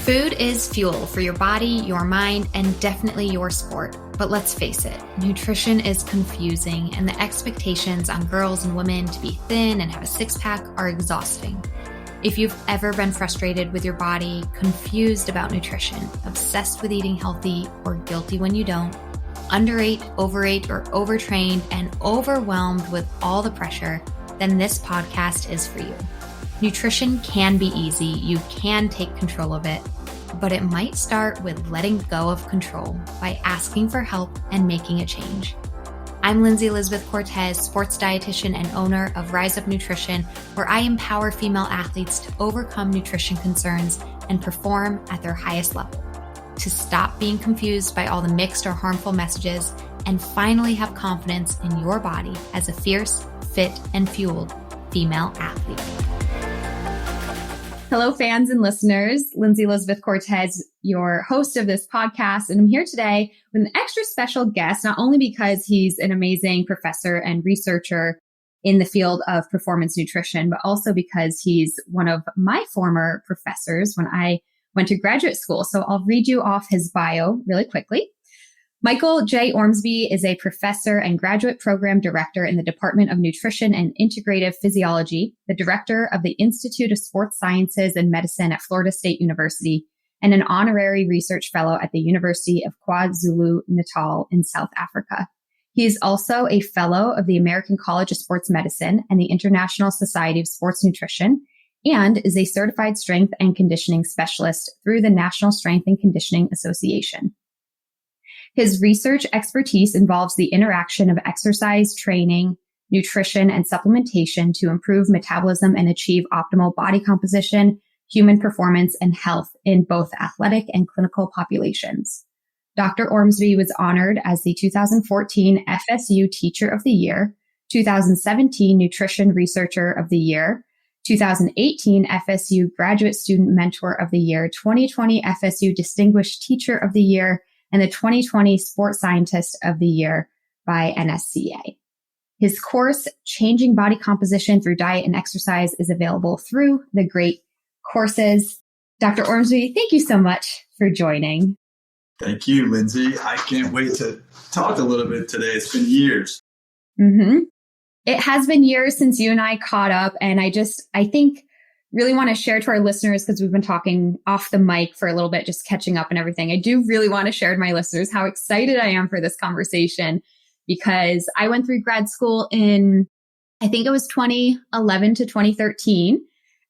Food is fuel for your body, your mind, and definitely your sport. But let's face it, nutrition is confusing, and the expectations on girls and women to be thin and have a six-pack are exhausting. If you've ever been frustrated with your body, confused about nutrition, obsessed with eating healthy, or guilty when you don't, underate, overate, or overtrained, and overwhelmed with all the pressure, then this podcast is for you. Nutrition can be easy. You can take control of it, but it might start with letting go of control by asking for help and making a change. I'm Lindsay Elizabeth Cortez, sports dietitian and owner of Rise Up Nutrition, where I empower female athletes to overcome nutrition concerns and perform at their highest level, to stop being confused by all the mixed or harmful messages, and finally have confidence in your body as a fierce, fit, and fueled female athlete. Hello, fans and listeners. Lindsay Elizabeth Cortez, your host of this podcast. And I'm here today with an extra special guest, not only because he's an amazing professor and researcher in the field of performance nutrition, but also because he's one of my former professors when I went to graduate school. So I'll read you off his bio really quickly. Michael J. Ormsbee is a professor and graduate program director in the Department of Nutrition and Integrative Physiology, the director of the Institute of Sports Sciences and Medicine at Florida State University, and an honorary research fellow at the University of KwaZulu-Natal in South Africa. He is also a fellow of the American College of Sports Medicine and the International Society of Sports Nutrition, and is a certified strength and conditioning specialist through the National Strength and Conditioning Association. His research expertise involves the interaction of exercise, training, nutrition, and supplementation to improve metabolism and achieve optimal body composition, human performance, and health in both athletic and clinical populations. Dr. Ormsbee was honored as the 2014 FSU Teacher of the Year, 2017 Nutrition Researcher of the Year, 2018 FSU Graduate Student Mentor of the Year, 2020 FSU Distinguished Teacher of the Year, and the 2020 Sports Scientist of the Year by NSCA. His course, Changing Body Composition Through Diet and Exercise, is available through the Great Courses. Dr. Ormsbee, thank you so much for joining. Thank you, Lindsay. I can't wait to talk a little bit today. It's been years. It has been years since you and I caught up, and I think really want to share to our listeners, because we've been talking off the mic for a little bit, just catching up and everything. I do really want to share to my listeners how excited I am for this conversation, because I went through grad school in, I think it was 2011 to 2013,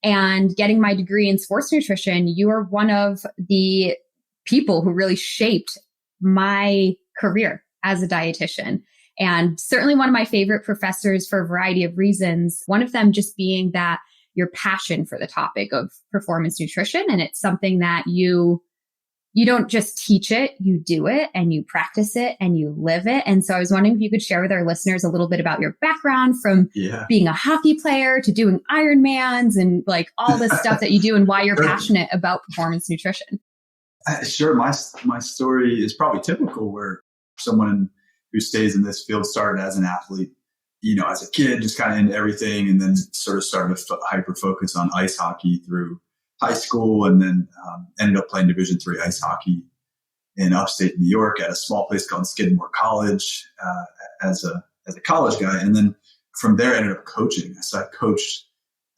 and getting my degree in sports nutrition. You are one of the people who really shaped my career as a dietitian. And certainly one of my favorite professors for a variety of reasons. One of them just being that your passion for the topic of performance nutrition. And it's something that you don't just teach it, you do it and you practice it and you live it. And so I was wondering if you could share with our listeners a little bit about your background from being a hockey player to doing Ironmans and like all this stuff that you do and why you're passionate about performance nutrition. Sure. My story is probably typical, where someone who stays in this field started as an athlete, as a kid, just kind of into everything, and then sort of started to hyper focus on ice hockey through high school, and then ended up playing Division III ice hockey in upstate New York at a small place called Skidmore College as a college guy. And then from there, I ended up coaching. So I coached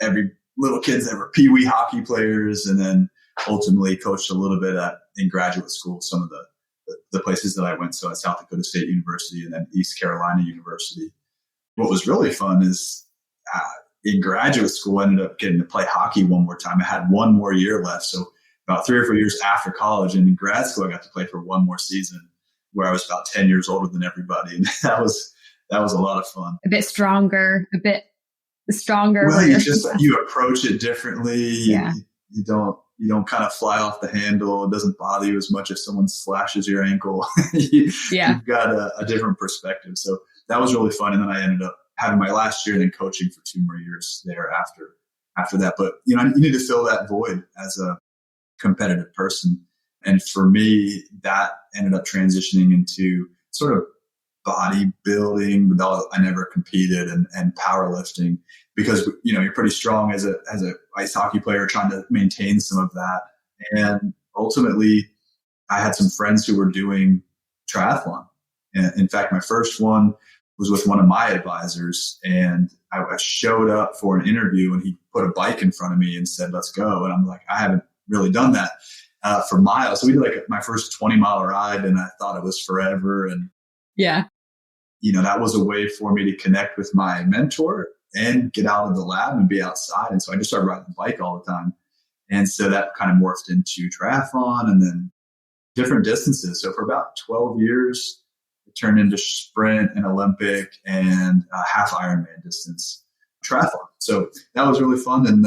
every little kids that were peewee hockey players, and then ultimately coached a little bit in graduate school, some of the places that I went. So at South Dakota State University and then East Carolina University. What was really fun is in graduate school, I ended up getting to play hockey one more time. I had one more year left. So about 3 or 4 years after college, and in grad school, I got to play for one more season, where I was about 10 years older than everybody. And that was a lot of fun. A bit stronger. Well, you approach it differently. Yeah. You don't kind of fly off the handle. It doesn't bother you as much if someone slashes your ankle. You've got a different perspective. So that was really fun. And then I ended up having my last year and then coaching for 2 more years there after that. But, you need to fill that void as a competitive person. And for me, that ended up transitioning into sort of bodybuilding, but I never competed, and powerlifting, because, you're pretty strong as a ice hockey player trying to maintain some of that. And ultimately, I had some friends who were doing triathlon. And in fact, my first one was with one of my advisors, and I showed up for an interview and he put a bike in front of me and said, let's go. And I'm like, I haven't really done that for miles. So we did like my first 20-mile ride, and I thought it was forever. And yeah, that was a way for me to connect with my mentor and get out of the lab and be outside. And so I just started riding the bike all the time. And so that kind of morphed into triathlon and then different distances. So for about 12 years, it turned into sprint and Olympic and half Ironman distance triathlon. So that was really fun. And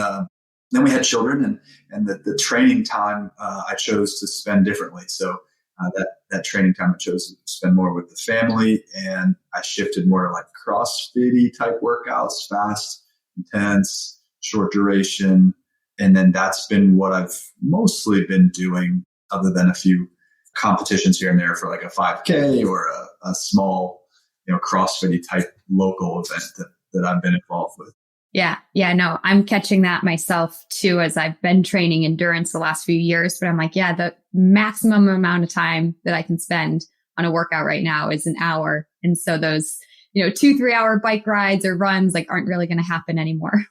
then we had children, and the training time I chose to spend differently. So that training time I chose to spend more with the family, and I shifted more to like CrossFit-y type workouts, fast, intense, short duration. And then that's been what I've mostly been doing, other than a few competitions here and there for like a 5K or a small, CrossFit-y type local event that I've been involved with. Yeah. No, I'm catching that myself too, as I've been training endurance the last few years, but I'm like, yeah, the maximum amount of time that I can spend on a workout right now is an hour. And so those, 2-3 hour bike rides or runs aren't really going to happen anymore.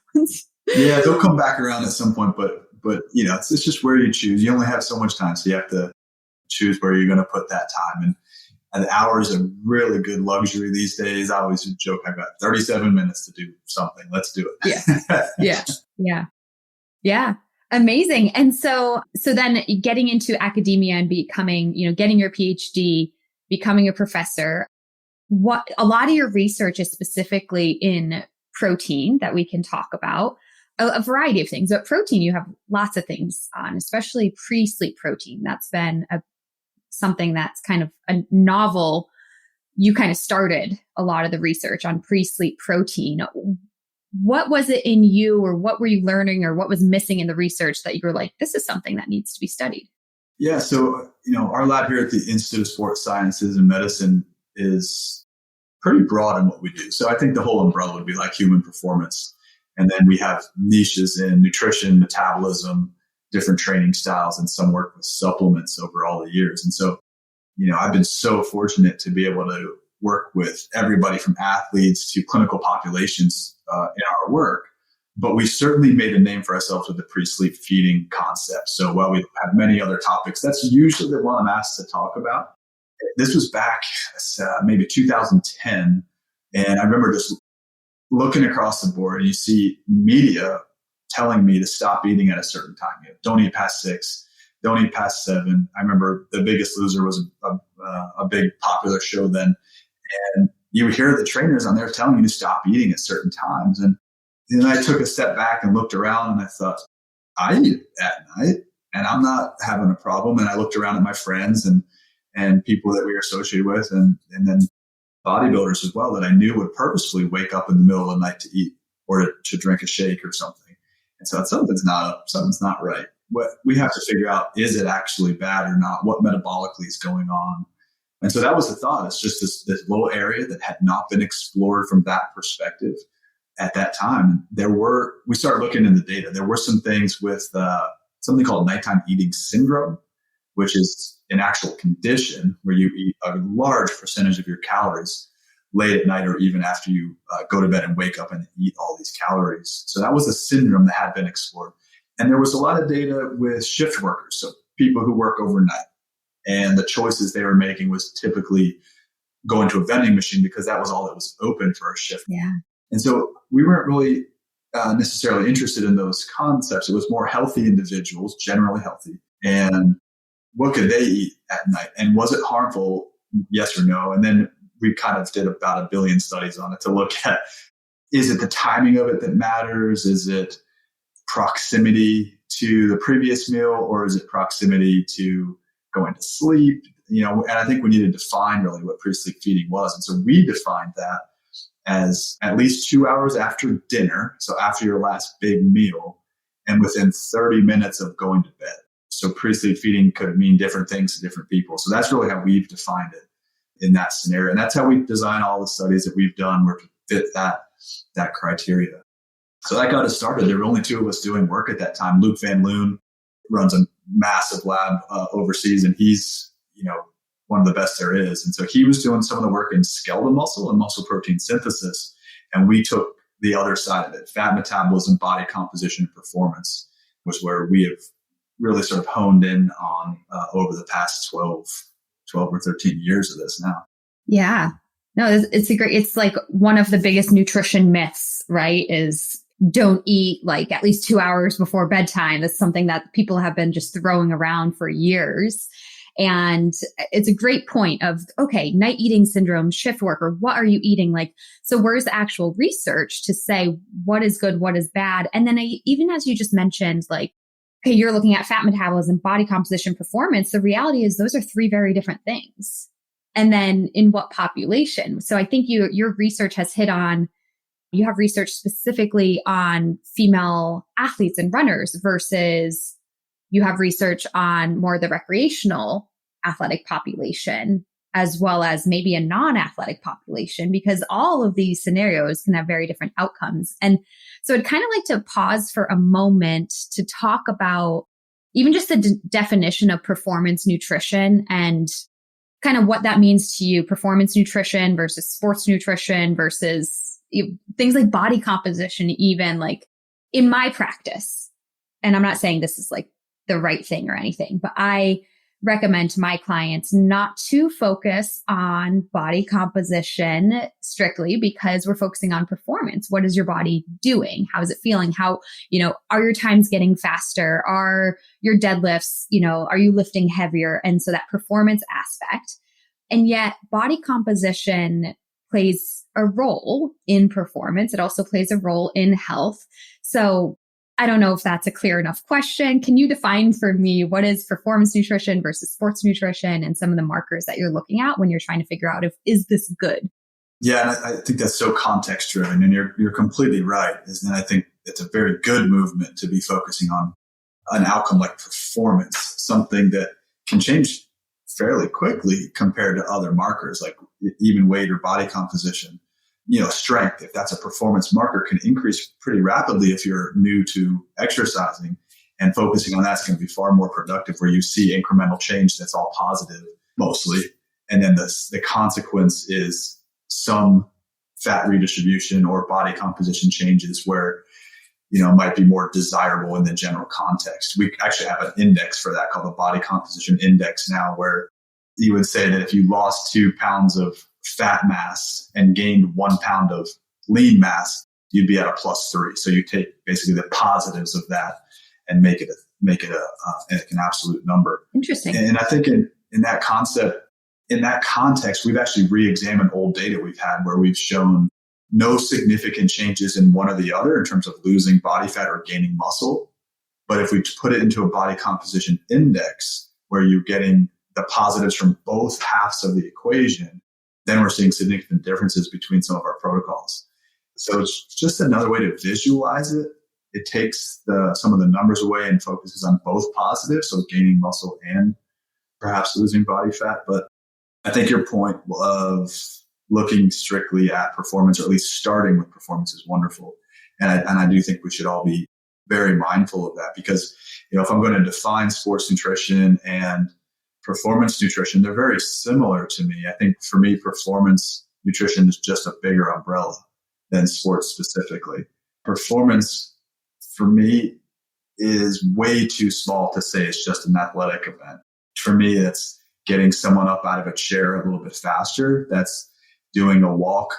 Yeah. They'll come back around at some point, but it's just where you choose. You only have so much time. So you have to choose where you're going to put that time. And an hour is a really good luxury these days. I always joke, I've got 37 minutes to do something. Let's do it. Yeah. Amazing. And so then getting into academia and becoming, getting your PhD, becoming a professor, what a lot of your research is specifically in protein that we can talk about, a variety of things. But protein, you have lots of things on, especially pre-sleep protein. That's been something that's kind of a novel. You kind of started a lot of the research on pre-sleep protein. What was it in you, or what were you learning, or what was missing in the research that you were like, this is something that needs to be studied? Yeah. So, our lab here at the Institute of Sports Sciences and Medicine is pretty broad in what we do. So I think the whole umbrella would be like human performance. And then we have niches in nutrition, metabolism, different training styles, and some work with supplements over all the years. And so, I've been so fortunate to be able to work with everybody from athletes to clinical populations in our work. But we certainly made a name for ourselves with the pre-sleep feeding concept. So while we have many other topics, that's usually the one I'm asked to talk about. This was back maybe 2010. And I remember just looking across the board, and you see media telling me to stop eating at a certain time. Don't eat past 6, don't eat past 7. I remember The Biggest Loser was a big popular show then. And you would hear the trainers on there telling you to stop eating at certain times. And then I took a step back and looked around, and I thought, I eat at night and I'm not having a problem. And I looked around at my friends and people that we were associated with, and then bodybuilders as well that I knew would purposefully wake up in the middle of the night to eat or to drink a shake or something. And so something's not right. What we have to figure out, is it actually bad or not? What metabolically is going on? And so that was the thought. It's just this little area that had not been explored from that perspective at that time. We started looking into the data. There were some things with something called nighttime eating syndrome, which is an actual condition where you eat a large percentage of your calories late at night, or even after you go to bed and wake up and eat all these calories. So that was a syndrome that had been explored. And there was a lot of data with shift workers, so people who work overnight. And the choices they were making was typically going to a vending machine because that was all that was open for a shift. Yeah. And so we weren't really necessarily interested in those concepts. It was more healthy individuals, generally healthy. And what could they eat at night? And was it harmful? Yes or no? And then we kind of did about 1 billion studies on it to look at, is it the timing of it that matters? Is it proximity to the previous meal, or is it proximity to going to sleep? And I think we needed to define really what pre-sleep feeding was. And so we defined that as at least 2 hours after dinner, so after your last big meal, and within 30 minutes of going to bed. So pre-sleep feeding could mean different things to different people. So that's really how we've defined it in that scenario. And that's how we design all the studies that we've done were to fit that criteria. So that got us started. There were only 2 of us doing work at that time. Luke Van Loon runs a massive lab overseas, and he's, one of the best there is. And so he was doing some of the work in skeletal muscle and muscle protein synthesis. And we took the other side of it. Fat metabolism, body composition, and performance was where we have really sort of honed in on over the past 12 or 13 years of this now. Yeah. No, it's like one of the biggest nutrition myths, right? Is don't eat like at least 2 hours before bedtime. That's something that people have been just throwing around for years. And it's a great point of, okay, night eating syndrome, shift work, or what are you eating? Like, so where's the actual research to say what is good, what is bad? And then even as you just mentioned, like, okay, you're looking at fat metabolism, body composition, performance. The reality is those are three very different things. And then in what population? So I think your research has hit on, you have research specifically on female athletes and runners versus you have research on more the recreational athletic population, as well as maybe a non-athletic population, because all of these scenarios can have very different outcomes. And so I'd kind of like to pause for a moment to talk about even just the definition of performance nutrition and kind of what that means to you, performance nutrition versus sports nutrition versus things like body composition, even like in my practice. And I'm not saying this is like the right thing or anything, but I recommend to my clients not to focus on body composition strictly because we're focusing on performance. What is your body doing? How is it feeling? How, are your times getting faster? Are your deadlifts, are you lifting heavier? And so that performance aspect. And yet body composition plays a role in performance. It also plays a role in health. So I don't know if that's a clear enough question. Can you define for me what is performance nutrition versus sports nutrition and some of the markers that you're looking at when you're trying to figure out is this good? Yeah, and I think that's so context driven, and you're completely right. And I think it's a very good movement to be focusing on an outcome like performance, something that can change fairly quickly compared to other markers like even weight or body composition. Strength, if that's a performance marker, can increase pretty rapidly if you're new to exercising, and focusing on that's going to be far more productive where you see incremental change that's all positive mostly. And then the consequence is some fat redistribution or body composition changes where, might be more desirable in the general context. We actually have an index for that called the body composition index now, where you would say that if you lost 2 pounds of fat mass and gained 1 pound of lean mass, you'd be at a +3. So you take basically the positives of that and make it an absolute number. Interesting. And I think in that concept, in that context, we've actually re-examined old data we've had where we've shown no significant changes in one or the other in terms of losing body fat or gaining muscle. But if we put it into a body composition index where you're getting the positives from both halves of the equation, then we're seeing significant differences between some of our protocols. So it's just another way to visualize it. It takes some of the numbers away and focuses on both positives, so gaining muscle and perhaps losing body fat. But I think your point of looking strictly at performance, or at least starting with performance, is wonderful. And I do think we should all be very mindful of that because, if I'm going to define sports nutrition and performance nutrition, they're very similar to me. I think for me, performance nutrition is just a bigger umbrella than sports specifically. Performance for me is way too small to say it's just an athletic event. For me, it's getting someone up out of a chair a little bit faster. That's doing a walk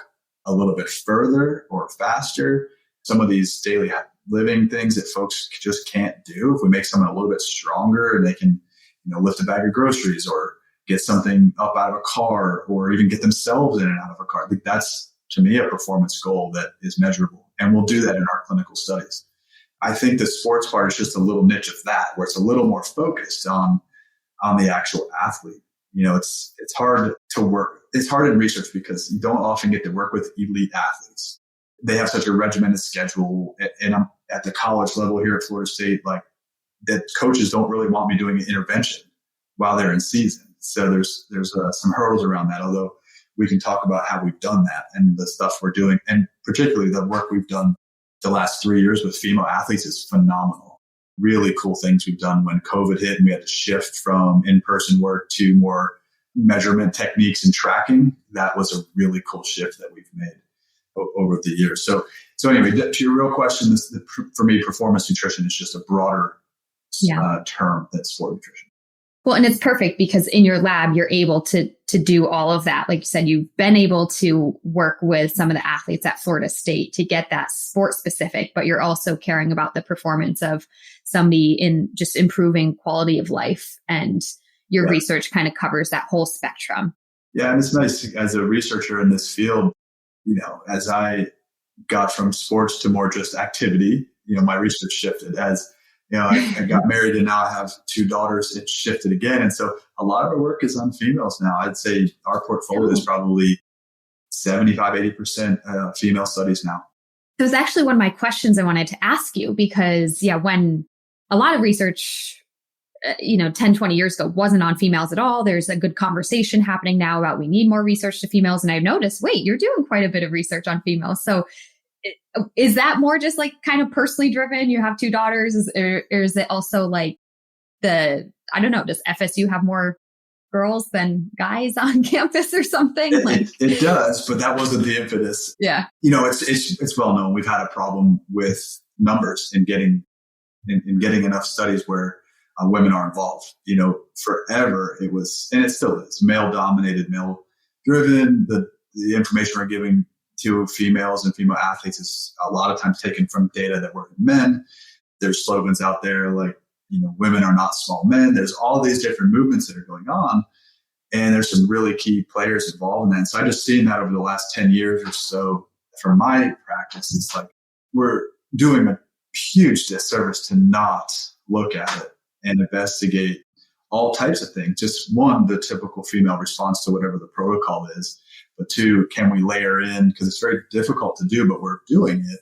a little bit further or faster. Some of these daily living things that folks just can't do. If we make someone a little bit stronger and they can lift a bag of groceries or get something up out of a car or even get themselves in and out of a car. That's, to me, a performance goal that is measurable. And we'll do that in our clinical studies. I think the sports part is just a little niche of that, where it's a little more focused on the actual athlete. It's hard to work. It's hard in research because you don't often get to work with elite athletes. They have such a regimented schedule. And I'm at the college level here at Florida State, like, that coaches don't really want me doing an intervention while they're in season. So there's some hurdles around that, although we can talk about how we've done that and the stuff we're doing. And particularly the work we've done the last 3 years with female athletes is phenomenal. really cool things we've done when COVID hit and we had to shift from in-person work to more measurement techniques and tracking. That was a really cool shift that we've made over the years. So anyway, to your real question, for me, performance nutrition is just a broader term than sport nutrition. Well, and it's perfect because in your lab, you're able to do all of that. Like you said, you've been able to work with some of the athletes at Florida State to get that sport specific, but you're also caring about the performance of somebody in just improving quality of life. And your research kind of covers that whole spectrum. Yeah. And it's nice as a researcher in this field, as I got from sports to more just activity, my research shifted as I got married and now I have 2 daughters. It shifted again. And so a lot of our work is on females now. I'd say our portfolio is probably 75, 80% female studies now. It was actually one of my questions I wanted to ask you because, when a lot of research, 10, 20 years ago wasn't on females at all. There's a good conversation happening now about we need more research to females. And I've noticed, wait, you're doing quite a bit of research on females. So is that more just like kind of personally driven? You have 2 daughters, or is it also like does FSU have more girls than guys on campus or something? It does, but that wasn't the impetus. Yeah. It's well known. We've had a problem with numbers in getting enough studies where women are involved. Forever it was, and it still is, male dominated, male driven. The information we're giving to females and female athletes is a lot of times taken from data that work in men. There's slogans out there like, women are not small men. There's all these different movements that are going on. And there's some really key players involved in that. So I just seen that over the last 10 years or so for my practice. It's like we're doing a huge disservice to not look at it and investigate all types of things. Just one, the typical female response to whatever the protocol is. But 2, can we layer in, because it's very difficult to do, but we're doing it,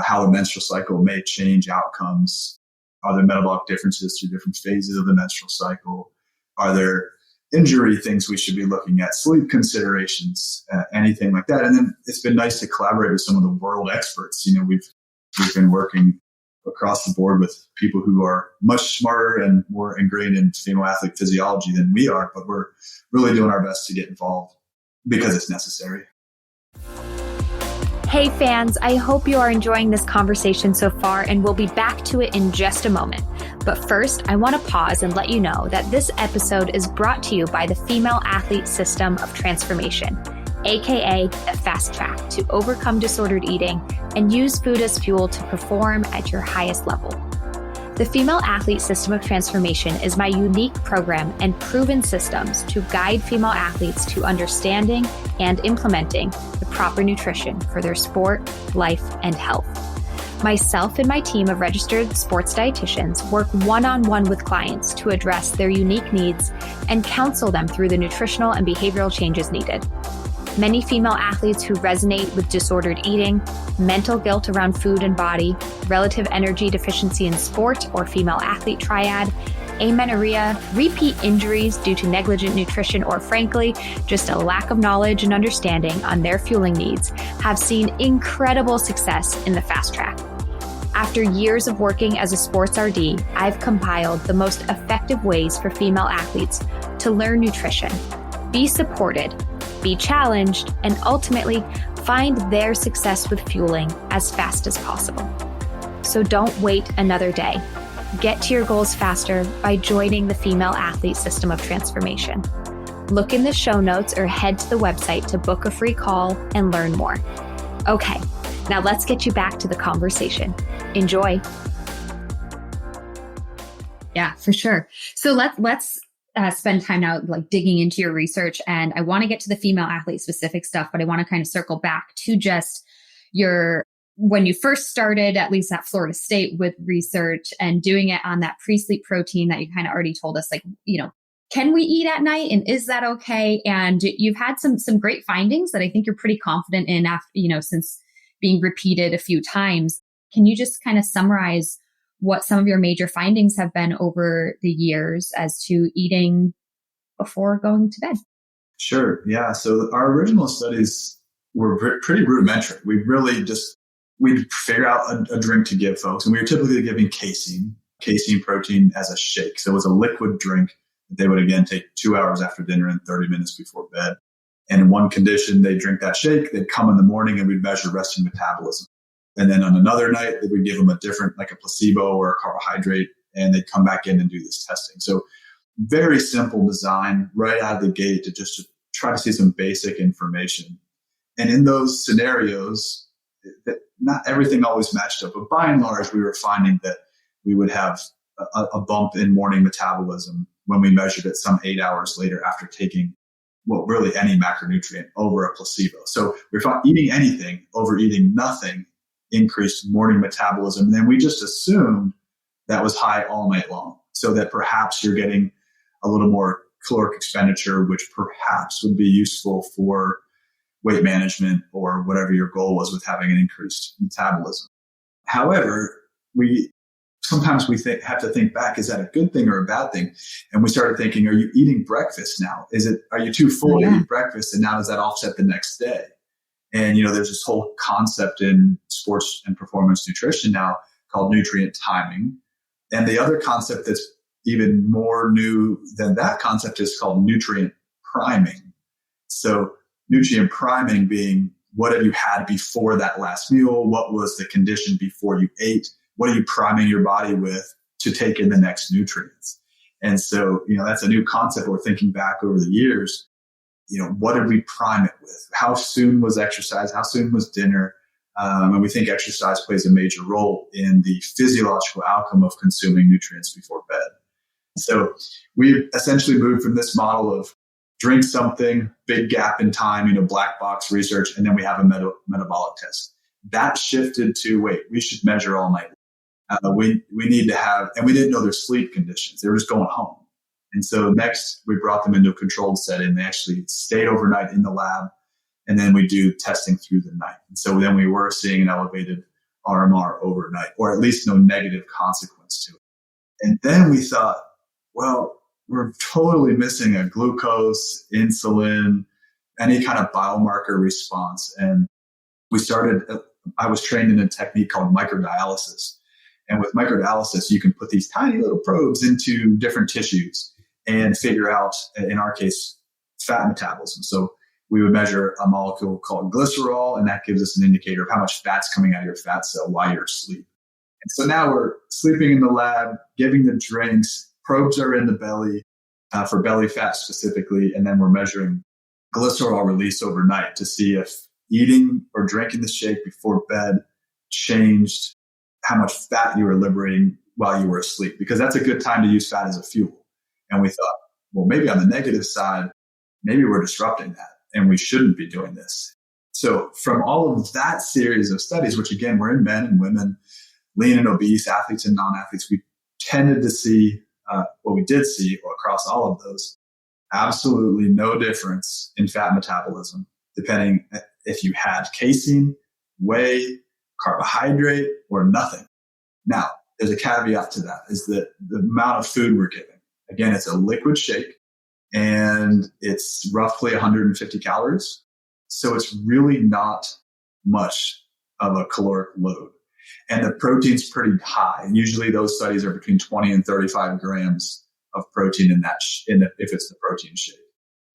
how the menstrual cycle may change outcomes. Are there metabolic differences through different phases of the menstrual cycle? Are there injury things we should be looking at, sleep considerations, anything like that? And then it's been nice to collaborate with some of the world experts. We've been working across the board with people who are much smarter and more ingrained in female athlete physiology than we are, but we're really doing our best to get involved because it's necessary. Hey fans, I hope you are enjoying this conversation so far, and we'll be back to it in just a moment. But first, I want to pause and let you know that this episode is brought to you by the Female Athlete System of Transformation, aka the Fast Track, to overcome disordered eating and use food as fuel to perform at your highest level. The Female Athlete System of Transformation is my unique program and proven systems to guide female athletes to understanding and implementing the proper nutrition for their sport, life, and health. Myself and my team of registered sports dietitians work one-on-one with clients to address their unique needs and counsel them through the nutritional and behavioral changes needed. Many female athletes who resonate with disordered eating, mental guilt around food and body, relative energy deficiency in sport or female athlete triad, amenorrhea, repeat injuries due to negligent nutrition, or frankly, just a lack of knowledge and understanding on their fueling needs, have seen incredible success in the Fast Track. After years of working as a sports RD, I've compiled the most effective ways for female athletes to learn nutrition, be supported, be challenged, and ultimately find their success with fueling as fast as possible. So don't wait another day. Get to your goals faster by joining the Female Athlete System of Transformation. Look in the show notes or head to the website to book a free call and learn more. Okay, now let's get you back to the conversation. Enjoy. Yeah, for sure. So let's spend time now like digging into your research, and I want to get to the female athlete specific stuff, but I want to kind of circle back to just when you first started, at least at Florida State, with research and doing it on that pre-sleep protein that you kind of already told us, like, can we eat at night and is that okay? And you've had some great findings that I think you're pretty confident in after, since being repeated a few times. Can you just kind of summarize what some of your major findings have been over the years as to eating before going to bed? Sure. Yeah. So our original studies were pretty rudimentary. We'd figure out a drink to give folks, and we were typically giving casein. casein protein as a shake. So it was a liquid drink that they would again take 2 hours after dinner and 30 minutes before bed. And in one condition, they drink that shake, they'd come in the morning and we'd measure resting metabolism. And then on another night, we'd give them a different, like a placebo or a carbohydrate, and they'd come back in and do this testing. So very simple design right out of the gate to just try to see some basic information. And in those scenarios, that not everything always matched up, but by and large, we were finding that we would have a bump in morning metabolism when we measured it some 8 hours later after taking, well, really any macronutrient over a placebo. So we found eating anything over eating nothing increased morning metabolism. And then we just assumed that was high all night long, so that perhaps you're getting a little more caloric expenditure, which perhaps would be useful for weight management or whatever your goal was with having an increased metabolism. However, sometimes we have to think back, is that a good thing or a bad thing? And we started thinking, are you eating breakfast now? Are you too full to eat breakfast? And now does that offset the next day? And, there's this whole concept in sports and performance nutrition now called nutrient timing. And the other concept that's even more new than that concept is called nutrient priming. So nutrient priming being, what have you had before that last meal? What was the condition before you ate? What are you priming your body with to take in the next nutrients? And so, that's a new concept we're thinking back over the years. What did we prime it with? How soon was exercise? How soon was dinner? And we think exercise plays a major role in the physiological outcome of consuming nutrients before bed. So we essentially moved from this model of drink something, big gap in time, black box research, and then we have a metabolic test. That shifted to, wait, we should measure all night. We need to have, and we didn't know their sleep conditions. They were just going home. And so next we brought them into a controlled setting. They actually stayed overnight in the lab, and then we do testing through the night. And so then we were seeing an elevated RMR overnight, or at least no negative consequence to it. And then we thought, well, we're totally missing a glucose, insulin, any kind of biomarker response. And I was trained in a technique called microdialysis. And with microdialysis, you can put these tiny little probes into different tissues and figure out, in our case, fat metabolism. So we would measure a molecule called glycerol, and that gives us an indicator of how much fat's coming out of your fat cell while you're asleep. And so now we're sleeping in the lab, giving the drinks, probes are in the belly for belly fat specifically, and then we're measuring glycerol release overnight to see if eating or drinking the shake before bed changed how much fat you were liberating while you were asleep, because that's a good time to use fat as a fuel. And we thought, well, maybe on the negative side, maybe we're disrupting that and we shouldn't be doing this. So from all of that series of studies, which again, we're in men and women, lean and obese, athletes and non-athletes, we tended to see what we did see across all of those, absolutely no difference in fat metabolism, depending if you had casein, whey, carbohydrate, or nothing. Now, there's a caveat to that, is that the amount of food we're giving. Again, it's a liquid shake, and it's roughly 150 calories. So it's really not much of a caloric load. And the protein's pretty high. Usually those studies are between 20 and 35 grams of protein in that, if it's the protein shake.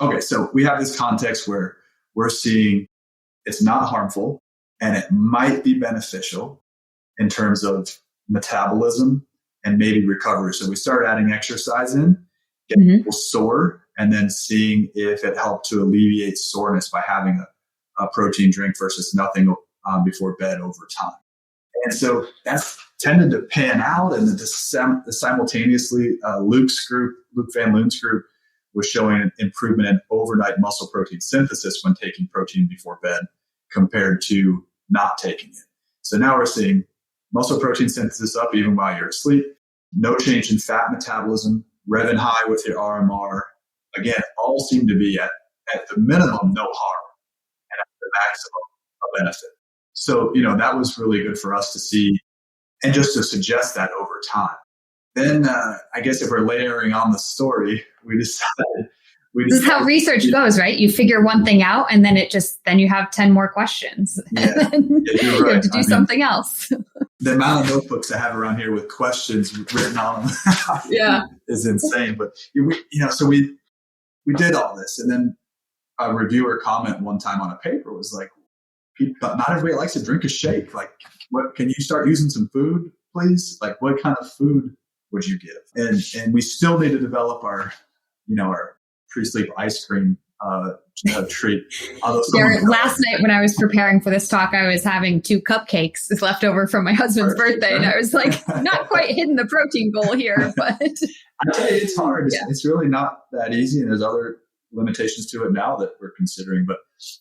Okay, so we have this context where we're seeing it's not harmful and it might be beneficial in terms of metabolism and maybe recovery. So we started adding exercise in, getting people sore, and then seeing if it helped to alleviate soreness by having a protein drink versus nothing before bed over time. And so that's tended to pan out. And simultaneously, Luke Van Loon's group was showing an improvement in overnight muscle protein synthesis when taking protein before bed compared to not taking it. So now we're seeing muscle protein synthesis up even while you're asleep, no change in fat metabolism, revving high with your RMR. Again, all seem to be at the minimum no harm and at the maximum a benefit. So, that was really good for us to see and just to suggest that over time. Then I guess if we're layering on the story, we decided. This is how research goes, right? You figure one thing out and then then you have 10 more questions. Yeah, and then you're right. You have to do something else. the amount of notebooks I have around here with questions written on them is insane. But so we did all this, and then a reviewer comment one time on a paper was like, not everybody likes to drink a shake. Like, what, can you start using some food, please? Like, what kind of food would you give? And we still need to develop our pre-sleep ice cream treat. Last night when I was preparing for this talk, I was having 2 cupcakes left over from my husband's birthday. And I was like, not quite hitting the protein goal here, but I tell you, it's hard. It's really not that easy. And there's other limitations to it now that we're considering. But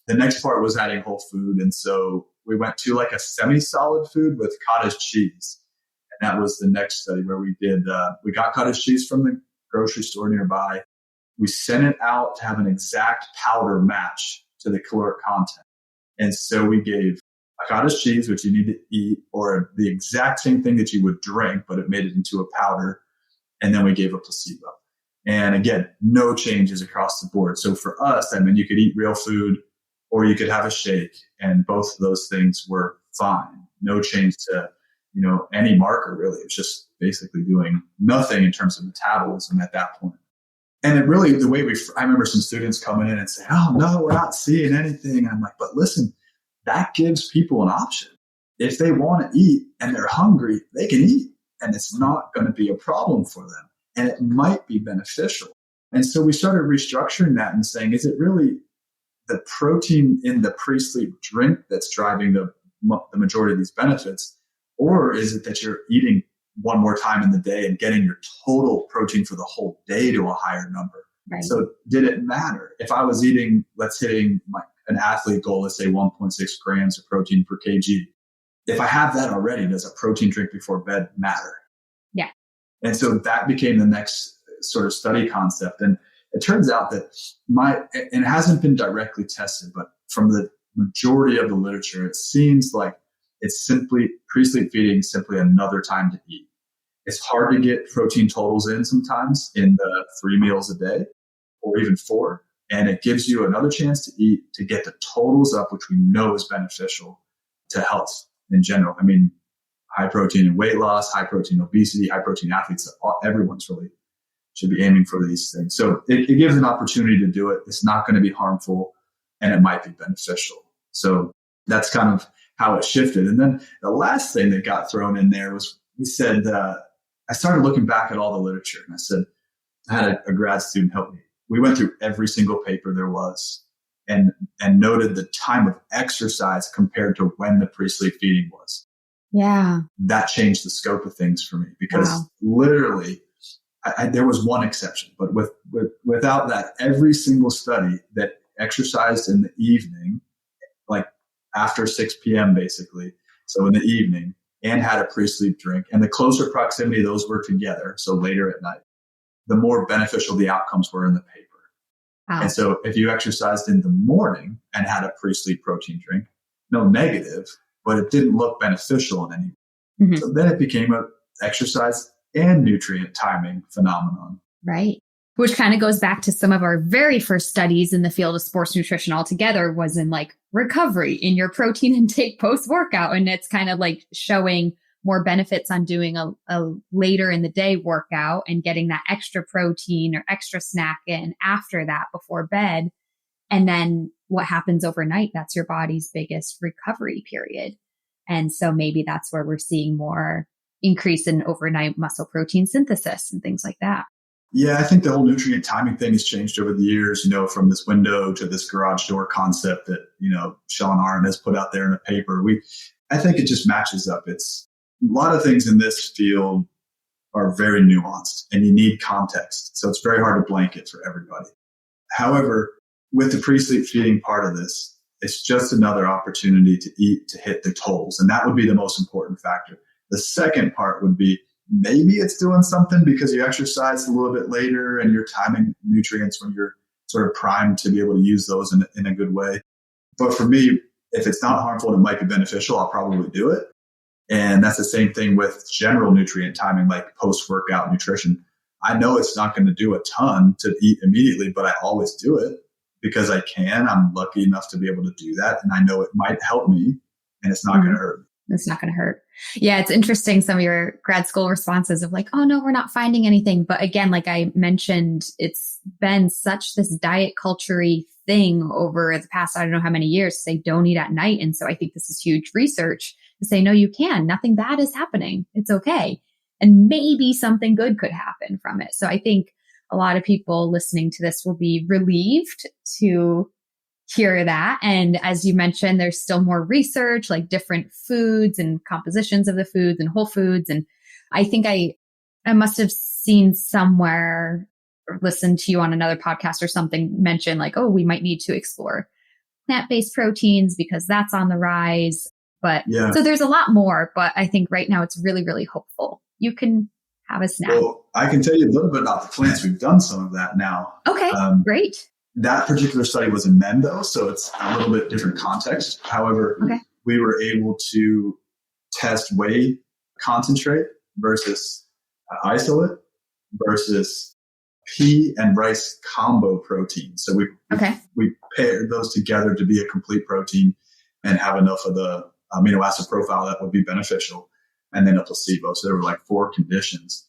the next part was adding whole food. And so we went to like a semi-solid food with cottage cheese. And that was the next study where we did, we got cottage cheese from the grocery store nearby. We sent it out to have an exact powder match to the caloric content. And so we gave a cottage cheese, which you need to eat, or the exact same thing that you would drink, but it made it into a powder. And then we gave a placebo. And again, no changes across the board. So for us, I mean, you could eat real food or you could have a shake, and both of those things were fine. No change to, any marker really. It's just basically doing nothing in terms of metabolism at that point. And it really, the way I remember some students coming in and saying, oh no, we're not seeing anything. I'm like, but listen, that gives people an option. If they want to eat and they're hungry, they can eat, and it's not going to be a problem for them. And it might be beneficial. And so we started restructuring that and saying, is it really the protein in the pre-sleep drink that's driving the majority of these benefits? Or is it that you're eating one more time in the day and getting your total protein for the whole day to a higher number? Right. So did it matter? If I was hitting an athlete goal, let's say 1.6 grams of protein per kg, if I have that already, does a protein drink before bed matter? Yeah. And so that became the next sort of study concept. And it turns out that it hasn't been directly tested, but from the majority of the literature, it seems like it's simply pre-sleep feeding, simply another time to eat. It's hard to get protein totals in sometimes in the 3 meals a day or even 4. And it gives you another chance to eat, to get the totals up, which we know is beneficial to health in general. I mean, high protein and weight loss, high protein obesity, high protein athletes, everyone's really should be aiming for these things. So it gives an opportunity to do it. It's not going to be harmful, and it might be beneficial. So that's kind of how it shifted. And then the last thing that got thrown in there was, we said, I started looking back at all the literature, and I said, I had a grad student help me. We went through every single paper there was and noted the time of exercise compared to when the pre-sleep feeding was. Yeah. That changed the scope of things for me, because literally there was one exception, but without that, every single study that exercised in the evening, like after 6 p.m. basically, so in the evening, and had a pre-sleep drink, and the closer proximity those were together, so later at night, the more beneficial the outcomes were in the paper. Wow. And so if you exercised in the morning and had a pre-sleep protein drink, no negative, but it didn't look beneficial in any way. Mm-hmm. So then it became a exercise and nutrient timing phenomenon. Right. Which kind of goes back to some of our very first studies in the field of sports nutrition altogether, was in like recovery in your protein intake post-workout. And it's kind of like showing more benefits on doing a later in the day workout and getting that extra protein or extra snack in after that before bed. And then what happens overnight, that's your body's biggest recovery period. And so maybe that's where we're seeing more increase in overnight muscle protein synthesis and things like that. Yeah, I think the whole nutrient timing thing has changed over the years, from this window to this garage door concept that, Sean Arendt has put out there in a paper. I think it just matches up. It's a lot of things in this field are very nuanced, and you need context. So it's very hard to blanket for everybody. However, with the pre-sleep feeding part of this, it's just another opportunity to eat, to hit the totals. And that would be the most important factor. The second part would be, maybe it's doing something because you exercise a little bit later and you're timing nutrients when you're sort of primed to be able to use those in a good way. But for me, if it's not harmful and it might be beneficial, I'll probably do it. And that's the same thing with general nutrient timing, like post-workout nutrition. I know it's not going to do a ton to eat immediately, but I always do it because I can. I'm lucky enough to be able to do that. And I know it might help me and it's not going to hurt me. It's not going to hurt. Yeah, it's interesting. Some of your grad school responses of like, oh no, we're not finding anything. But again, like I mentioned, it's been such this diet culture-y thing over the past, I don't know how many years, to say don't eat at night. And so I think this is huge research to say, no, you can. Nothing bad is happening. It's okay. And maybe something good could happen from it. So I think a lot of people listening to this will be relieved to hear that. And as you mentioned, there's still more research, like different foods and compositions of the foods and whole foods. And I think I must have seen somewhere or listened to you on another podcast or something mention like, oh, we might need to explore plant-based proteins because that's on the rise. But so there's a lot more, but I think right now it's really, really hopeful. You can have a snack. Well, I can tell you a little bit about the plants. We've done some of that now. Okay, great. That particular study was in men, though, so it's a little bit different context. However, we were able to test whey concentrate versus isolate versus pea and rice combo protein. So we paired those together to be a complete protein and have enough of the amino acid profile that would be beneficial, and then a placebo. So there were like 4 conditions.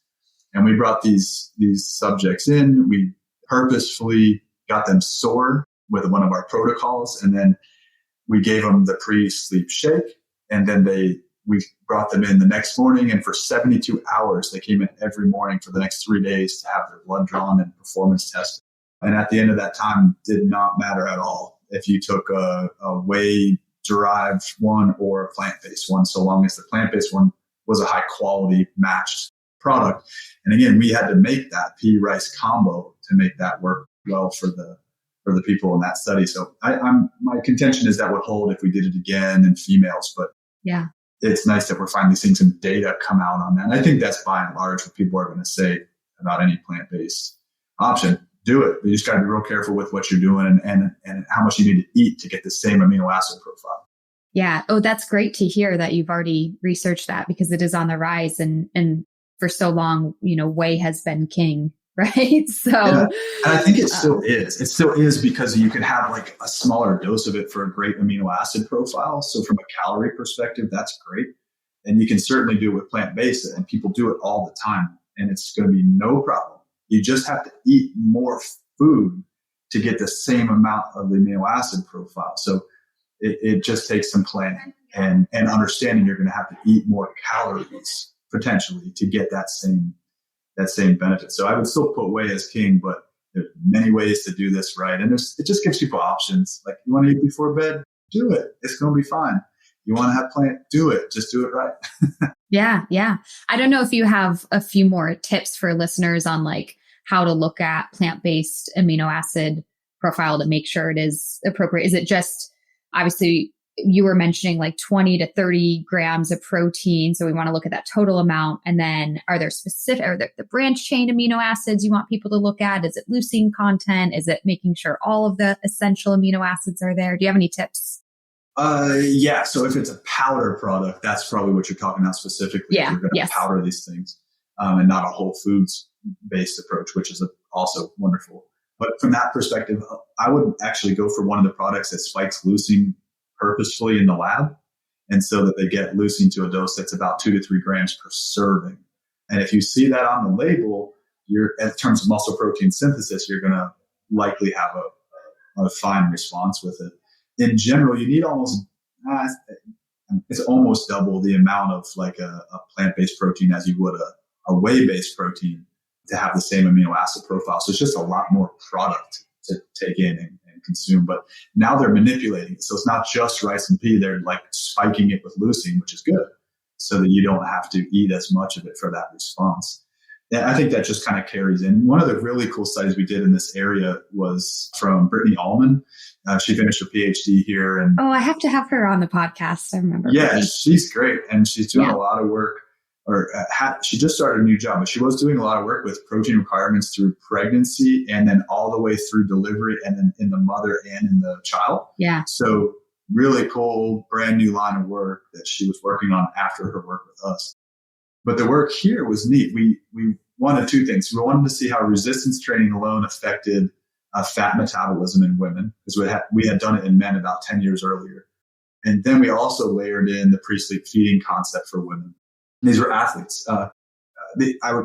And we brought these subjects in. We purposefully got them sore with one of our protocols. And then we gave them the pre-sleep shake. And then we brought them in the next morning. And for 72 hours, they came in every morning for the next 3 days to have their blood drawn and performance tested. And at the end of that time, did not matter at all if you took a whey-derived one or a plant-based one, so long as the plant-based one was a high-quality matched product. And again, we had to make that pea-rice combo to make that work well for the people in that study. So my contention is that would hold if we did it again in females, but yeah, it's nice that we're finding seeing some data come out on that. And I think that's by and large what people are going to say about any plant-based option. Do it. You just got to be real careful with what you're doing and how much you need to eat to get the same amino acid profile. Yeah. Oh, that's great to hear that you've already researched that because it is on the rise and for so long, whey has been king. Right. So, and I think it still is. It still is because you can have like a smaller dose of it for a great amino acid profile. So from a calorie perspective, that's great. And you can certainly do it with plant-based, and people do it all the time. And it's going to be no problem. You just have to eat more food to get the same amount of the amino acid profile. So it just takes some planning and understanding you're going to have to eat more calories potentially to get that same benefit. So I would still put whey as king, but there's many ways to do this right. And it just gives people options. Like, you want to eat before bed? Do it. It's going to be fine. You want to have plant? Do it. Just do it right. Yeah. I don't know if you have a few more tips for listeners on like how to look at plant-based amino acid profile to make sure it is appropriate. Is it just, obviously, you were mentioning like 20 to 30 grams of protein. So we want to look at that total amount. And then are there the branch chain amino acids you want people to look at? Is it leucine content? Is it making sure all of the essential amino acids are there? Do you have any tips? Yeah. So if it's a powder product, that's probably what you're talking about specifically. Yeah. You're going to powder these things and not a whole foods based approach, which is also wonderful. But from that perspective, I would actually go for one of the products that spikes leucine purposefully in the lab, and so that they get leucine to a dose that's about 2 to 3 grams per serving. And if you see that on the label, in terms of muscle protein synthesis, you're going to likely have a fine response with it. In general, you need it's almost double the amount of like a plant-based protein as you would a whey-based protein to have the same amino acid profile. So it's just a lot more product to take in and consume. But now they're manipulating it. So it's not just rice and pea. They're like spiking it with leucine, which is good, so that you don't have to eat as much of it for that response. And I think that just kind of carries in. One of the really cool studies we did in this area was from Brittany Allman. She finished her PhD here. And I have to have her on the podcast. I remember. Yeah, Brittany. She's great. And she's doing a lot of work, she just started a new job, but she was doing a lot of work with protein requirements through pregnancy and then all the way through delivery and then in the mother and in the child. Yeah. So really cool, brand new line of work that she was working on after her work with us. But the work here was neat. We wanted 2 things. We wanted to see how resistance training alone affected fat metabolism in women, because we had done it in men about 10 years earlier. And then we also layered in the pre-sleep feeding concept for women. These were athletes,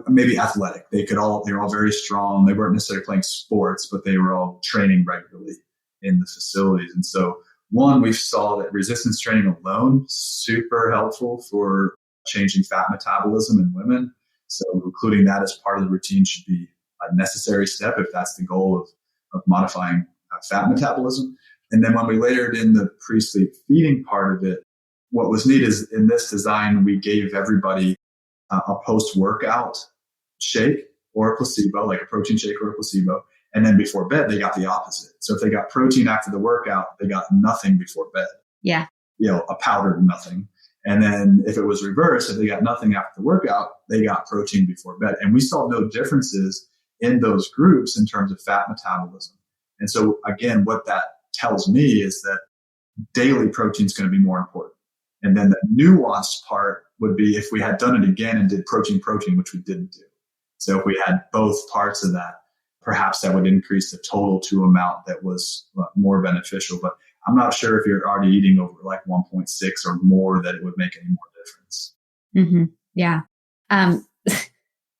maybe athletic. They were all very strong. They weren't necessarily playing sports, but they were all training regularly in the facilities. And so we saw that resistance training alone, super helpful for changing fat metabolism in women. So including that as part of the routine should be a necessary step if that's the goal of modifying fat metabolism. And then when we layered in the pre-sleep feeding part of it, what was neat is in this design, we gave everybody a post-workout shake or a placebo, like a protein shake or a placebo. And then before bed, they got the opposite. So if they got protein after the workout, they got nothing before bed. Yeah. A powdered nothing. And then if it was reversed, if they got nothing after the workout, they got protein before bed. And we saw no differences in those groups in terms of fat metabolism. And so again, what that tells me is that daily protein is going to be more important. And then the nuanced part would be if we had done it again and did protein, which we didn't do. So if we had both parts of that, perhaps that would increase the total to amount that was more beneficial. But I'm not sure if you're already eating over like 1.6 or more that it would make any more difference. Mm-hmm. Yeah.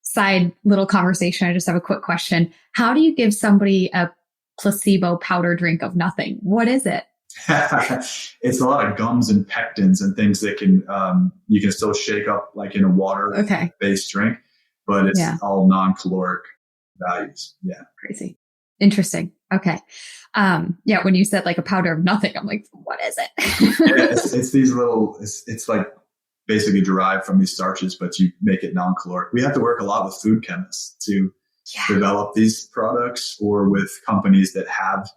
Side little conversation. I just have a quick question. How do you give somebody a placebo powder drink of nothing? What is it? It's a lot of gums and pectins and things that you can still shake up like in a water-based drink, but it's all non-caloric values. Yeah. Crazy. Interesting. Okay. When you said like a powder of nothing, I'm like, what is it? It's these little, it's like basically derived from these starches, but you make it non-caloric. We have to work a lot with food chemists to develop these products or with companies that have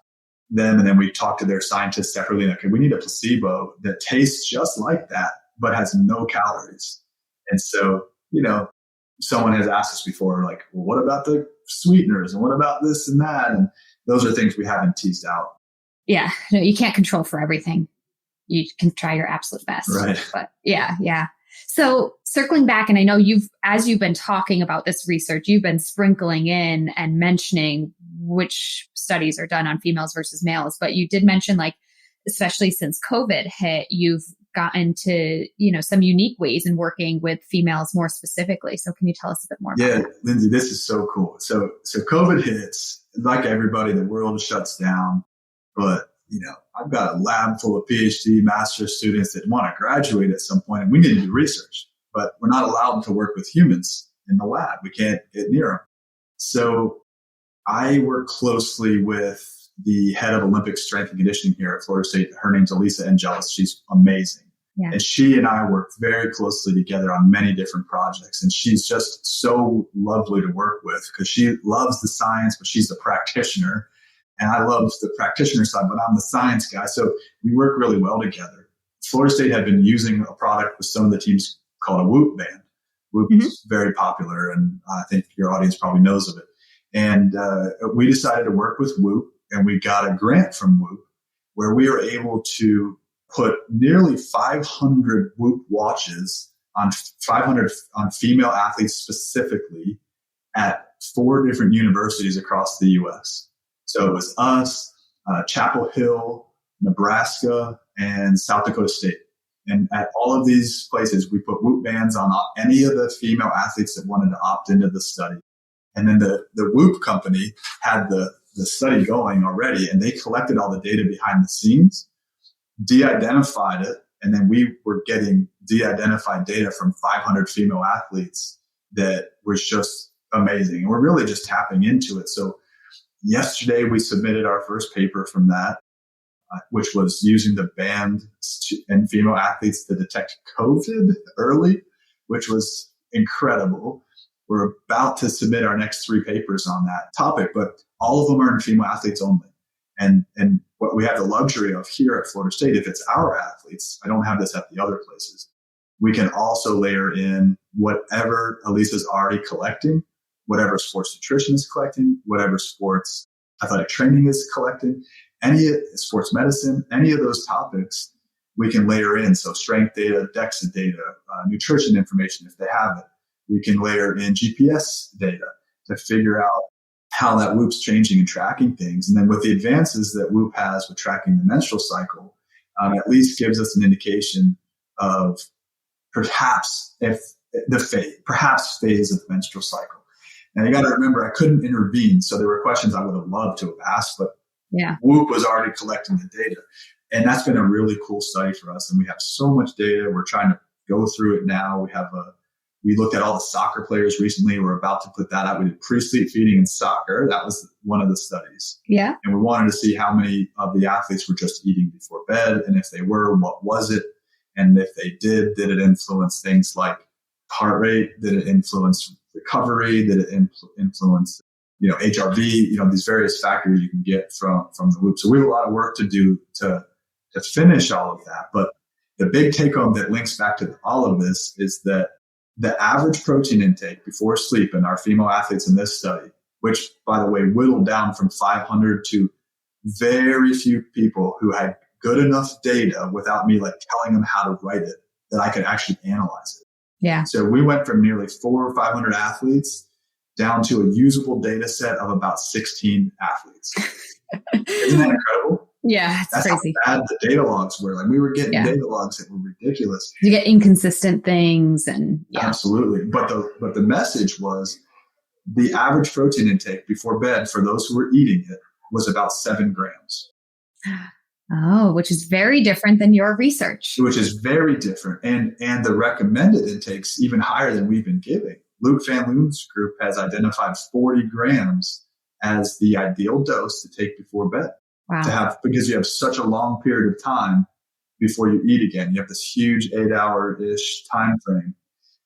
them. And then we talk to their scientists separately. Okay, we need a placebo that tastes just like that, but has no calories. And so, someone has asked us before, like, well, what about the sweeteners and what about this and that? And those are things we haven't teased out. Yeah. No, you can't control for everything. You can try your absolute best. Right. But yeah. So circling back, and I know as you've been talking about this research, you've been sprinkling in and mentioning which studies are done on females versus males, but you did mention, like, especially since COVID hit, you've gotten to, some unique ways in working with females more specifically. So can you tell us a bit more about that? Lindsay, this is so cool. So COVID hits, like everybody, the world shuts down, but I've got a lab full of PhD master's students that want to graduate at some point, and we need to do research, but we're not allowed to work with humans in the lab. We can't get near them. So I work closely with the head of Olympic strength and conditioning here at Florida State. Her name's Elisa Angelis. She's amazing. Yeah. And she and I work very closely together on many different projects. And she's just so lovely to work with because she loves the science, but she's the practitioner. And I love the practitioner side, but I'm the science guy. So we work really well together. Florida State had been using a product with some of the teams called a Whoop band. Whoop is very popular, and I think your audience probably knows of it. And we decided to work with Whoop, and we got a grant from Whoop where we were able to put nearly 500 Whoop watches on female athletes specifically at 4 different universities across the U.S. So it was us, Chapel Hill, Nebraska, and South Dakota State. And at all of these places, we put Whoop bands on any of the female athletes that wanted to opt into the study. And then the Whoop company had the study going already, and they collected all the data behind the scenes, de-identified it, and then we were getting de-identified data from 500 female athletes that was just amazing. And we're really just tapping into it. So yesterday, we submitted our first paper from that, which was using the band in female athletes to detect COVID early, which was incredible. We're about to submit our next 3 papers on that topic, but all of them are in female athletes only. And what we have the luxury of here at Florida State, if it's our athletes, I don't have this at the other places, we can also layer in whatever Elisa's already collecting, whatever sports nutrition is collecting, whatever sports athletic training is collecting, any sports medicine, any of those topics we can layer in. So strength data, DEXA data, nutrition information, if they have it. We can layer in GPS data to figure out how that Whoop's changing and tracking things. And then with the advances that Whoop has with tracking the menstrual cycle, at least gives us an indication of perhaps phase of the menstrual cycle. Now you got to remember, I couldn't intervene. So there were questions I would have loved to have asked, but Whoop was already collecting the data. And that's been a really cool study for us. And we have so much data. We're trying to go through it now. We looked at all the soccer players recently. We're about to put that out. We did pre-sleep feeding in soccer. That was one of the studies. Yeah. And we wanted to see how many of the athletes were just eating before bed. And if they were, what was it? And if they did it influence things like heart rate? Did it influence recovery? Did it influence, HRV? These various factors you can get from the Whoop. So we have a lot of work to do to finish all of that. But the big take home that links back to all of this is that the average protein intake before sleep in our female athletes in this study, which, by the way, whittled down from 500 to very few people who had good enough data without me telling them how to write it, that I could actually analyze it. Yeah. So we went from nearly 400 or 500 athletes down to a usable data set of about 16 athletes. Isn't that incredible? Yeah, that's crazy. How bad the data logs were. We were getting data logs that were ridiculous. You get inconsistent things, and absolutely. But the message was the average protein intake before bed for those who were eating it was about 7 grams. Oh, which is very different than your research. Which is very different, and the recommended intake's even higher than we've been giving. Luc Van Loon's group has identified 40 grams as the ideal dose to take before bed. Wow. Because you have such a long period of time before you eat again. You have this huge 8-hour-ish time frame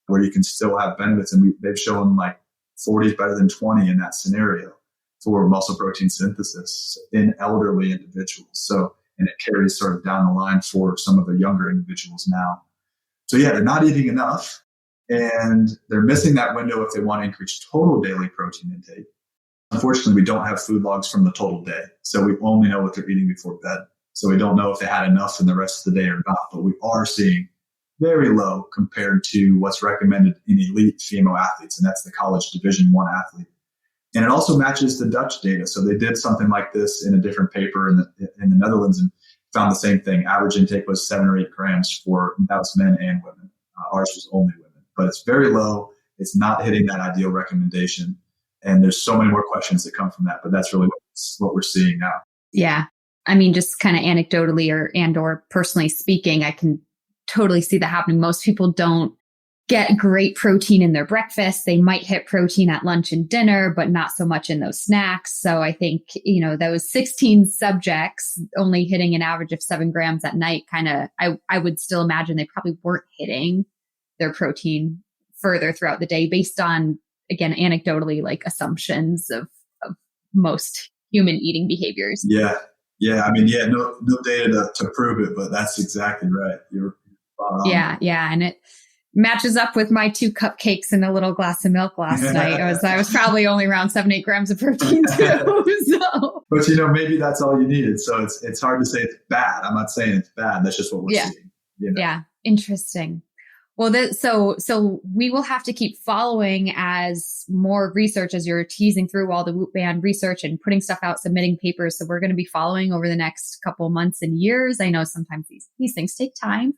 where you can still have benefits. And they've shown 40 is better than 20 in that scenario for muscle protein synthesis in elderly individuals. So, and it carries sort of down the line for some of the younger individuals now. So they're not eating enough, and they're missing that window if they want to increase total daily protein intake. Unfortunately, we don't have food logs from the total day. So we only know what they're eating before bed. So we don't know if they had enough in the rest of the day or not, but we are seeing very low compared to what's recommended in elite female athletes. And that's the college Division I athlete. And it also matches the Dutch data. So they did something like this in a different paper in the Netherlands and found the same thing. Average intake was 7 or 8 grams that was men and women. Ours was only women, but it's very low. It's not hitting that ideal recommendation. And there's so many more questions that come from that, but that's really what we're seeing now. Yeah. I mean, just kind of anecdotally or personally speaking, I can totally see that happening. Most people don't get great protein in their breakfast. They might hit protein at lunch and dinner, but not so much in those snacks. So I think, those 16 subjects only hitting an average of 7 grams at night, I would still imagine they probably weren't hitting their protein further throughout the day based on, again, anecdotally, assumptions of most human eating behaviors. Yeah. I mean, no data to prove it, but that's exactly right. You're Yeah. And it matches up with my 2 cupcakes and a little glass of milk last night. I was probably only around 7-8 grams of protein too. So. But maybe that's all you needed. So it's hard to say it's bad. I'm not saying it's bad. That's just what we're seeing. Yeah. Interesting. Well, so we will have to keep following as more research, as you're teasing through all the Whoop band research and putting stuff out, submitting papers. So we're going to be following over the next couple months and years. I know sometimes these things take time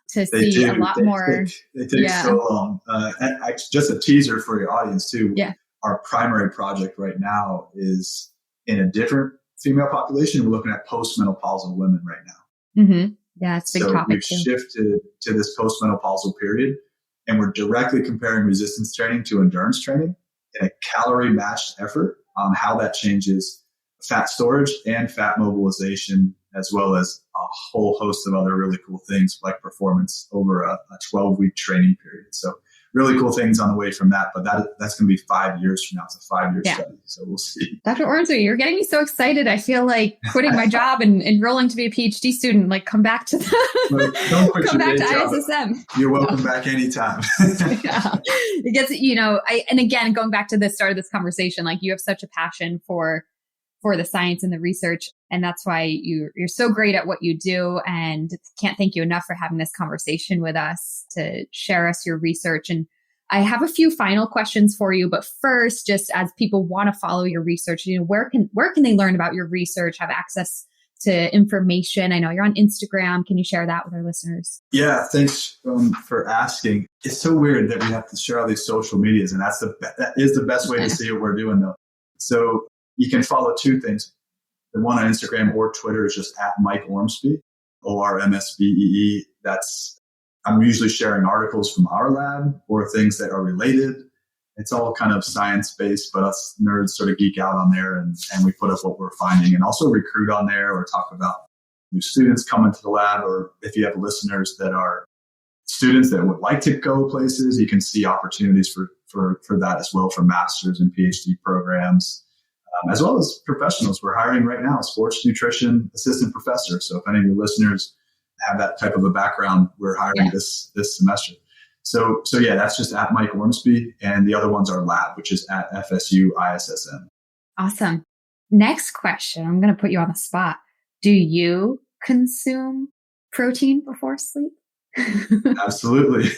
to see a lot more. They take so long. And just a teaser for your audience too. Yeah. Our primary project right now is in a different female population. We're looking at postmenopausal women right now. Mm-hmm. Yeah, it's a big topic we've shifted to this postmenopausal period, and we're directly comparing resistance training to endurance training in a calorie-matched effort on how that changes fat storage and fat mobilization, as well as a whole host of other really cool things like performance over a 12-week training period. So really cool things on the way from that, but that's going to be 5 years from now. It's a 5-year study, so we'll see. Dr. Ormsbee, you're getting me so excited. I feel like quitting my job and enrolling to be a PhD student, come back to don't quit come back to job. ISSM. You're welcome back anytime. Yeah. It gets, and again, going back to the start of this conversation, you have such a passion for the science and the research. And that's why you're so great at what you do. And can't thank you enough for having this conversation with us to share us your research. And I have a few final questions for you. But first, just as people want to follow your research, where can they learn about your research, have access to information? I know you're on Instagram. Can you share that with our listeners? Yeah, thanks for asking. It's so weird that we have to share all these social medias, and that is the best way to see what we're doing, though. So you can follow two things. The one on Instagram or Twitter is just at Mike Ormsbee, ORMSBEE. I'm usually sharing articles from our lab or things that are related. It's all kind of science-based, but us nerds sort of geek out on there and we put up what we're finding and also recruit on there or talk about new students coming to the lab, or if you have listeners that are students that would like to go places, you can see opportunities for that as well for master's and PhD programs, as well as professionals. We're hiring right now, sports nutrition assistant professor. So if any of your listeners have that type of a background, we're hiring this semester. So yeah, that's just at Mike Ormsbee, and the other ones are lab, which is at FSU ISSM. Awesome. Next question. I'm going to put you on the spot. Do you consume protein before sleep? Absolutely.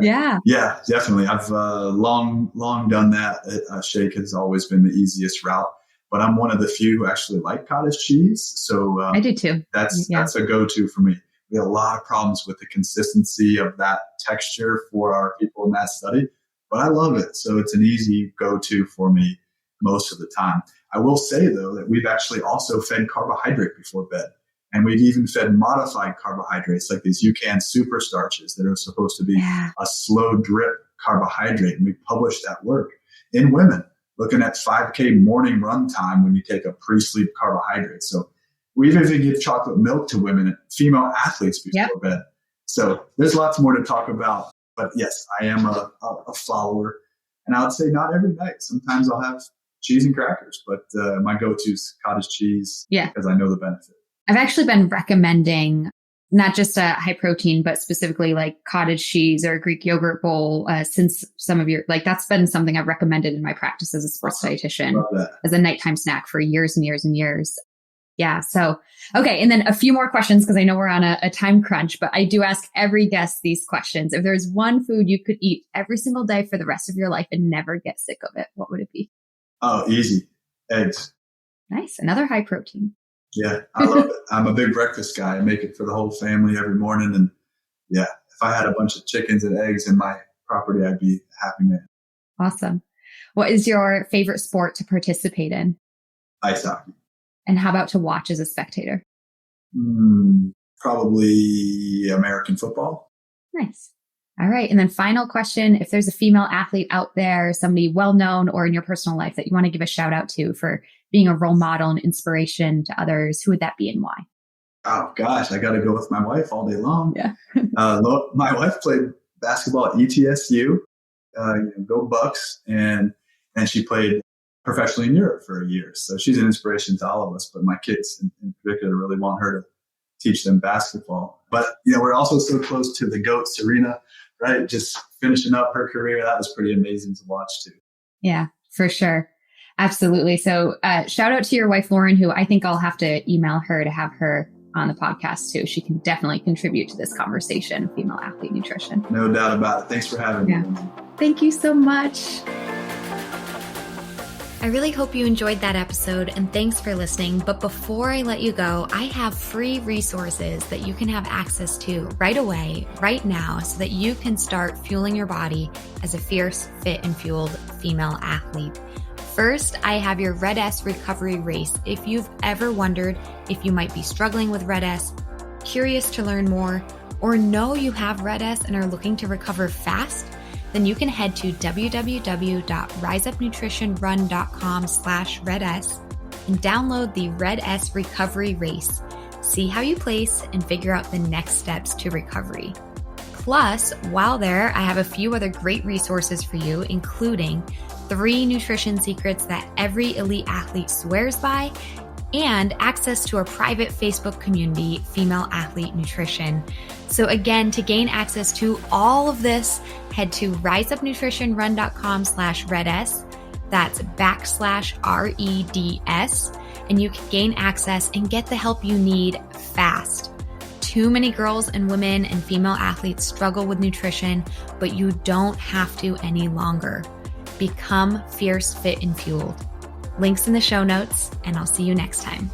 Yeah. Yeah, definitely. I've long done that. A shake has always been the easiest route, but I'm one of the few who actually like cottage cheese. So I do too. That's a go-to for me. We had a lot of problems with the consistency of that texture for our people in that study, but I love it. So it's an easy go-to for me most of the time. I will say, though, that we've actually also fed carbohydrate before bed. And we've even fed modified carbohydrates like these UCAN super starches that are supposed to be a slow drip carbohydrate. And we published that work in women looking at 5K morning run time when you take a pre-sleep carbohydrate. So we even give chocolate milk to women, female athletes before bed. So there's lots more to talk about. But yes, I am a follower. And I would say not every night. Sometimes I'll have cheese and crackers, but my go-to is cottage cheese because I know the benefit. I've actually been recommending not just a high protein, but specifically like cottage cheese or a Greek yogurt bowl since some of that's been something I've recommended in my practice as a sports dietitian as a nighttime snack for years and years and years. Yeah. So, okay. And then a few more questions because I know we're on a time crunch, but I do ask every guest these questions. If there's one food you could eat every single day for the rest of your life and never get sick of it, what would it be? Oh, easy. Eggs. Nice. Another high protein. Yeah. I love it. I'm a big breakfast guy. I make it for the whole family every morning. And yeah, if I had a bunch of chickens and eggs in my property, I'd be a happy man. Awesome. What is your favorite sport to participate in? Ice hockey. And how about to watch as a spectator? Probably American football. Nice. All right. And then final question, if there's a female athlete out there, somebody well-known or in your personal life that you want to give a shout out to for being a role model and inspiration to others, who would that be and why? Oh gosh, I got to go with my wife all day long. Yeah. My wife played basketball at ETSU, go Bucks, and she played professionally in Europe for a year. So she's an inspiration to all of us, but my kids in particular really want her to teach them basketball. But, we're also so close to the GOAT, Serena, right? Just finishing up her career. That was pretty amazing to watch too. Yeah, for sure. Absolutely. So shout out to your wife, Lauren, who I think I'll have to email her to have her on the podcast too. She can definitely contribute to this conversation, female athlete nutrition. No doubt about it. Thanks for having me. Thank you so much. I really hope you enjoyed that episode and thanks for listening. But before I let you go, I have free resources that you can have access to right away, right now, so that you can start fueling your body as a fierce, fit, and fueled female athlete. First, I have your Red S recovery race. If you've ever wondered if you might be struggling with Red S, curious to learn more, or know you have Red S and are looking to recover fast, then you can head to www.riseupnutritionrun.com/RedS and download the Red S Recovery Race. See how you place and figure out the next steps to recovery. Plus, while there, I have a few other great resources for you, including 3 nutrition secrets that every elite athlete swears by, and access to our private Facebook community, Female Athlete Nutrition. So again, to gain access to all of this, head to riseupnutritionrun.com/RedS. That's /REDS. And you can gain access and get the help you need fast. Too many girls and women and female athletes struggle with nutrition, but you don't have to any longer. Become fierce, fit, and fueled. Links in the show notes, and I'll see you next time.